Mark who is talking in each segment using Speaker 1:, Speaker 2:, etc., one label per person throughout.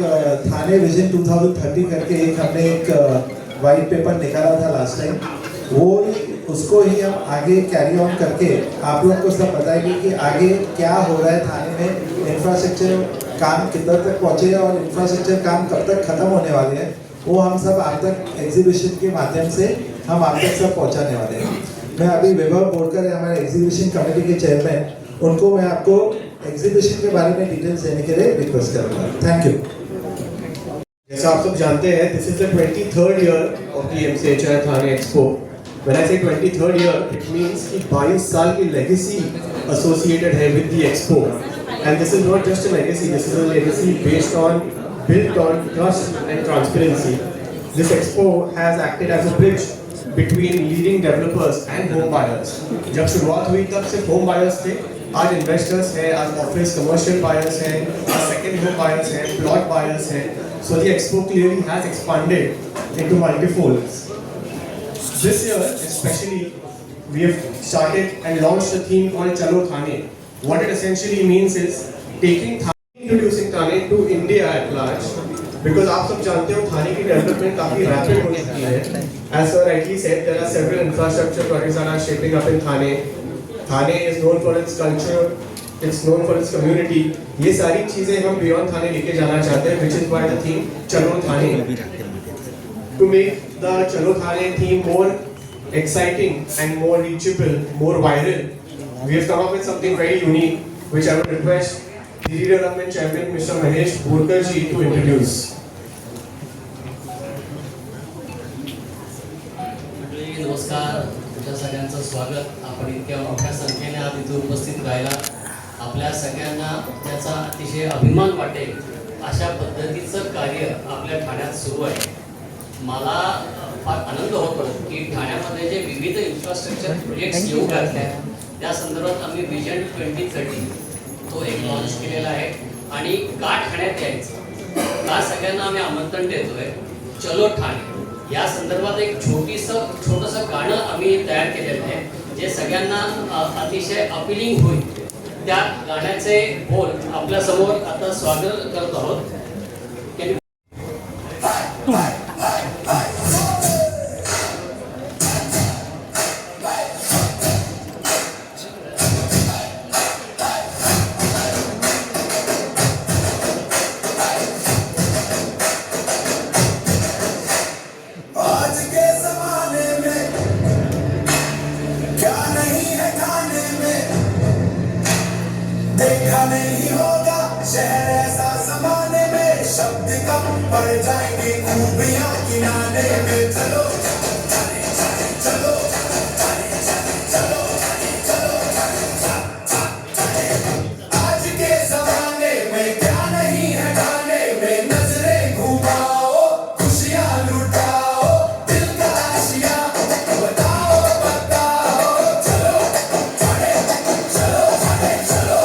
Speaker 1: थाने vision 2030 करके एक हमने एक वाइट पेपर निकाला था लास्ट टाइम, वो उसको ही हम आगे कैरी ऑन करके आप लोगों को सब बताएंगे कि आगे क्या हो रहा है थाने में, इंफ्रास्ट्रक्चर काम कितना तक पहुँचे और इंफ्रास्ट्रक्चर काम कब तक खत्म होने वाले हैं, वो हम सब आप तक एग्जीबिशन के माध्यम से हम आप तक सब पहुँचाने वाले हैं। मैं अभी वैभव बोरकर है हमारे एग्जीबिशन कमेटी के चेयरमैन, उनको मैं आपको एग्जीबिशन के बारे में डिटेल्स देने के लिए रिक्वेस्ट करूँगा। Thank you.
Speaker 2: जैसा आप सब जानते हैं, this is the 23rd year of the MCHI Thane expo. When I say 23rd year, it means कि 22 साल की legacy associated है with the expo. And this is not just a legacy, this is a legacy built on trust and transparency. This expo has acted as a bridge between leading developers and home buyers. जब शुरुआत हुई तब सिर्फ home buyers थे, आज investors हैं, आज office commercial buyers हैं, आज second home buyers हैं, plot buyers हैं. So the expo clearly has expanded into multifolds. This year, especially, we have started and launched a theme called Chalo Thane. What it essentially means is introducing Thane to India at large. Because आप सब जानते हो थाने की development काफी rapid हो चुकी है. As sir rightly said, there are several infrastructure projects that are shaping up in Thane. Thane is known for its culture, it's known for its community. ये सारी चीजें हम beyond Thane लेके जाना चाहते हैं, which is why the theme Chalo Thane. To make the Chalo Thane theme more exciting and more reachable, more viral, we have come up with something very unique, which I would request the Redevelopment Chairman, Mr. Mahesh Borkar ji, to introduce.
Speaker 3: नमस्कार, तुमच्या सगळ्यांचं स्वागत. आपण इतक्या मोठ्या संख्येने आज इथे उपस्थित राहिला, आपल्या सगळ्यांना त्याचा अतिशय अभिमान वाटेल अशा पद्धतीचं कार्य आपल्या ठाण्यात सुरू आहे. मला फार आनंद होतो की ठाण्यामध्ये जे विविध इन्फ्रास्ट्रक्चर प्रोजेक्ट्स येऊ लागतात त्या संदर्भात आम्ही विजन 2030 तो एक लॉन्च केलेला आहे. आणि का ठाण्यात यायचं, का सगळ्यांना आम्ही आमंत्रण देतोय. चलो ठाणे या संदर्भात एक छोटंसं गाणं आम्ही तयार केलेलं आहे, जे सगळ्यांना अतिशय अपिलिंग होईल. त्या गाण्याचे बोल आपल्या समोर आता स्वागत करत आहोत.
Speaker 4: देखा नहीं होगा शहर ऐसा जमाने में, शब्द कम पड़ जाएंगे खूबियां किनारे में. चलो चले चले चलो चले चले चलो चलो चले. आज के जमाने में क्या नहीं है गाने में, नजरें घुमाओ खुशियां लुटाओ, दिल का आशिया बताओ बताओ. चलो चले चलो चले चलो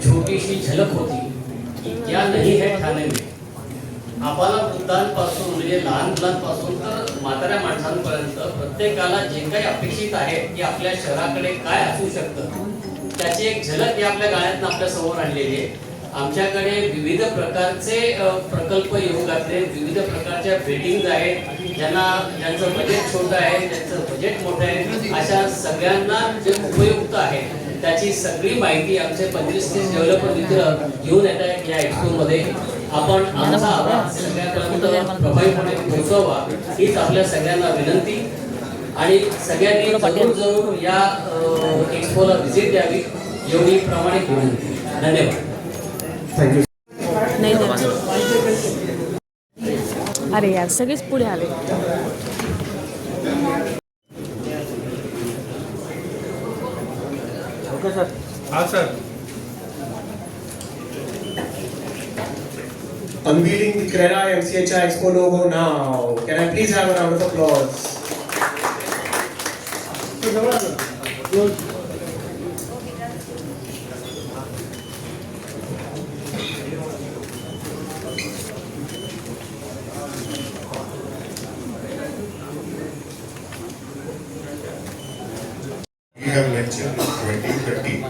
Speaker 3: छोटीशी झलक होती की क्या नहीं है ठाणे में. आम्हाला वृद्धांपासून म्हणजे लहान मुलांपासून तर म्हाताऱ्या माणसांपर्यंत प्रत्येकाला जे काही अपेक्षित आहे की आपल्या शहराकडे काय असू शकतं त्याची एक झलक या आपल्या गाण्यातून आपल्या समोर आणलेली आहे. आमच्याकडे विविध प्रकारचे प्रकल्प येऊ घातले, विविध प्रकारच्या बिल्डिंग्ज आहेत, ज्यांचं बजेट छोटं आहे, ज्यांचं बजेट मोठं आहे, अशा सगळ्यांना जे उपयुक्त आहे त्याची सगळी माहिती आमचे 25-30 डेव्हलपर मित्र घेऊन येत आहेत या एक्सपोमध्ये. आपण आमचा आवाज सगळ्यांपर्यंत प्रभावीपणे पोहोचवा हीच आपल्या सगळ्यांना विनंती. आणि सगळ्यांनी जरूर या एक्सपोला व्हिजिट द्यावी एवढी प्रामाणिक विनंती. धन्यवाद.
Speaker 2: थँक्यू.
Speaker 5: अरे यार सगळेच पुढे आले.
Speaker 2: Okay sir. हाँ sir. Unveiling the CRERA MCHI Expo logo now. Can I please have a round of applause?
Speaker 6: have mentioned 2030,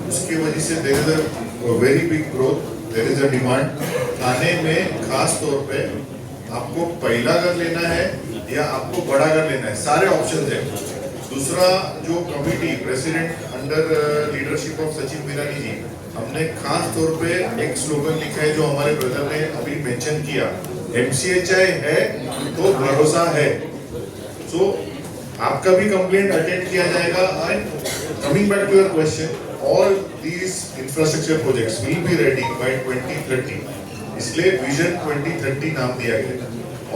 Speaker 6: उसकी वजह से there is a very big growth, there is a demand. थाने में खास तौर पे आपको पहला घर लेना है या आपको बड़ा घर लेना है, सारे ऑप्शंस हैं. दूसरा जो committee president under leadership of Sachin Birani ji, हमने खास तौर पे एक स्लोगन लिखा है जो हमारे ब्रदर ने अभी मेंशन किया, MCHI है तो भरोसा है. सो आपका भी कंप्लेंट अटेंड किया जाएगा. And coming back to your question, all these infrastructure projects will be ready by 2030. इसलिए विजन 2030 नाम दिया गया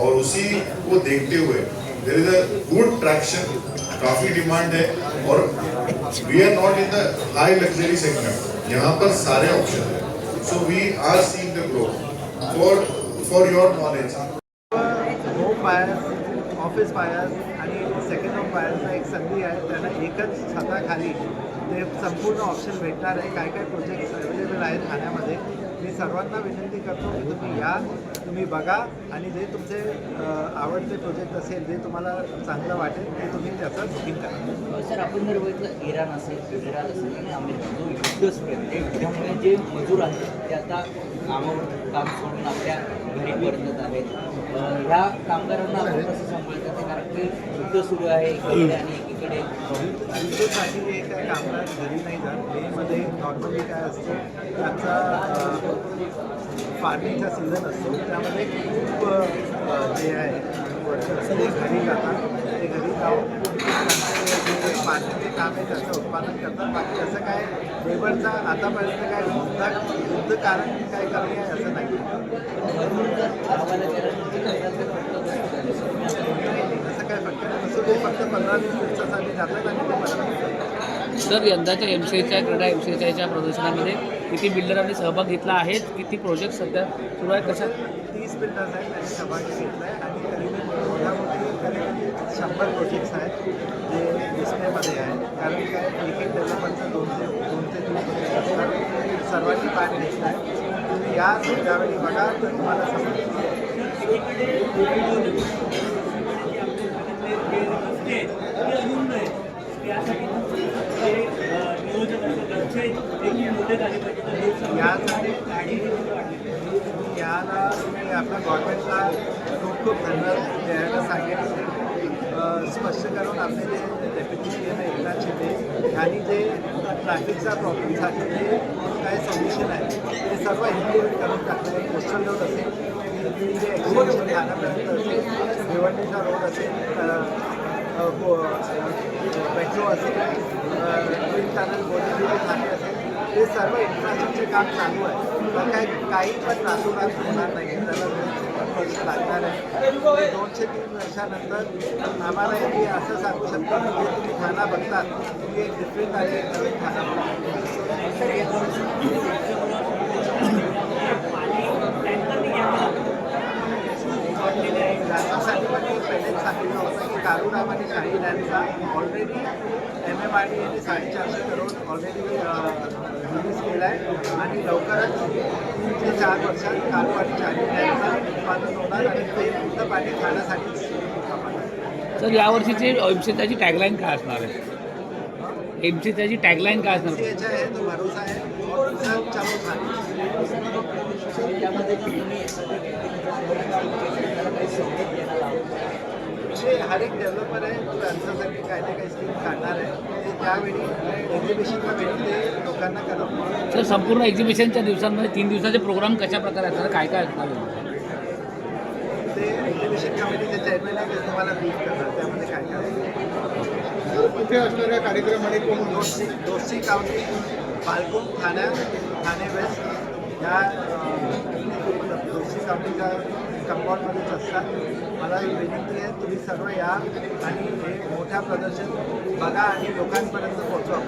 Speaker 6: और उसी को देखते हुए there is a good traction, काफी डिमांड है. और we are not in the high luxury segment, यहाँ पर सारे ऑप्शन है. So we are seeing the growth. For your knowledge,
Speaker 1: home buyers, office buyers आणि सेकंड होम बायर्सला एक संधी आहे. त्यांना एकच छताखाली ते संपूर्ण ऑप्शन भेटणार आहे. काय काय प्रोजेक्ट्स अवेलेबल आहेत ठाण्यामध्ये. मी सर्वांना विनंती करतो की तुम्ही या, तुम्ही बघा आणि जे तुमचे आवडते प्रोजेक्ट असेल, जे तुम्हाला चांगलं वाटेल ते तुम्ही त्याचं बुकिंग करा.
Speaker 7: सर, आपण जर बघितलं इराण असेल, इस्रायल असेल आणि अमेरिका जो युद्ध सुरू आहे, त्यामुळे जे मजूर आहेत ते आता कामावर काम सोडून आपल्या घरी परतत आहेत. ह्या कामगारांना आपण कसं सांभाळतात, कारण की युद्ध सुरू आहे एकीकडे आणि एकीकडे
Speaker 1: युद्धसाठी हे काय कामगार घरी नाही जात. मेमध्ये नॉर्मली काय असतं, त्यांचा फार्मिंगचा सीझन असतो, त्यामध्ये खूप जे आहे वर्कर्स ते घरी जातात. ते घरी जाऊन जे फार्मिंगचे काम आहे त्याचं उत्पादन करतात. बाकी असं काय लेबरचा आतापर्यंत काय युद्ध कारण काय कमी आहे असं नाही. असं काय फक्त नसतो, ते फक्त 15-20 दिवसासाठी जातात आणि ते परत.
Speaker 8: सर, यंदाच्या क्रीडा MCHIच्या प्रदर्शनामध्ये किती बिल्डरांनी सहभाग घेतला आहे? किती प्रोजेक्ट सध्या सुरू आहेत? कशा
Speaker 1: 30 बिल्डर्स आहेत त्यांनी सहभाग घेतला आहे आणि करीब करीब 100 प्रोजेक्ट्स आहेत जे डिस्प्लेमध्ये आहेत. कारण काय एक एक डेव्हलपरचं 2 ते 3 प्रोजेक्ट असतात. सर्वांनी पाठ घेतला आहे. तुम्ही या त्यावेळी बघा तर तुम्हाला समजेल. याला मी आपल्या गव्हर्नमेंटला खूप खूप धन्यवाद द्यायला सांगेन. स्पष्ट करून आपले जे डेप्युटी CM एकनाथ शिंदे यांनी जे ट्रॅफिकचा प्रॉब्लेमसाठी जे काय सोल्युशन आहे ते सर्व इम्प्लिमेंट करून टाकलं आहे. कोस्टल रोड असेल, जे एक्सटेन्शन ठाण्यापर्यंत असेल, भिवंडीचा रोड असेल, मेट्रो असेल, ट्विन टनल बोरीवली ठाणे असेल, हे सर्व इन्फ्रास्ट्रक्चर काम चालू आहे. तर काही पण नातोनात होणार नाही. त्याला 2 वर्ष लागणार आहे. 2 ते 3 वर्षानंतर आम्हाला हे असं सांगू शकतो की जे तुम्ही ठाणा बघतात तुम्ही एक डिफरंट आणि एक नवीन ठाणा त्याच्यासाठी पण मी पहिलेच सांगितलं होतं की कारुडाम आणि काही डॅमचा ऑलरेडी MMRDA यांनी 450 करोड ऑलरेडी रिलीज केला आहे आणि लवकरच 3 ते 4 वर्षात कारू आणि चारी डॅमचं उत्पादन होणार आणि ते पूर्ण पाणी खाण्यासाठीच वापरणार.
Speaker 8: सर, यावर्षीची MCHIची टॅगलाईन काय असणार आहे? MCHIची टॅगलाईन काय असणार?
Speaker 1: MCHI आहे तो भरोसा आहे और सब चालू
Speaker 7: त्यामध्ये तुम्ही
Speaker 1: म्हणजे हर एक डेव्हलपर आहे तो त्यांच्यासाठी काय ना काही स्कीम काढणार आहे. ते त्यावेळी एक्झिबिशनच्या वेळी ते लोकांना करणार.
Speaker 8: सर, संपूर्ण एक्झिबिशनच्या दिवसांमध्ये 3 दिवसाचे प्रोग्राम कशा प्रकारे असतात, काय काय असणार?
Speaker 1: ते एक्झिबिशन कमिटीचे चेअरमॅन आहे ते तुम्हाला ब्रीफ करणार त्यामध्ये काय काय
Speaker 2: कुठे असणाऱ्या कार्यक्रम आणि कोण
Speaker 1: दोषी काउंटी, पालकुम, ठाणे वेस्ट या दोषी काउंटीच्या कंपाऊंडमध्येच असतात. मला विनंती आहे तुम्ही सर्व या आणि हे मोठ्या प्रदर्शन बघा आणि लोकांपर्यंत पोहोचवा.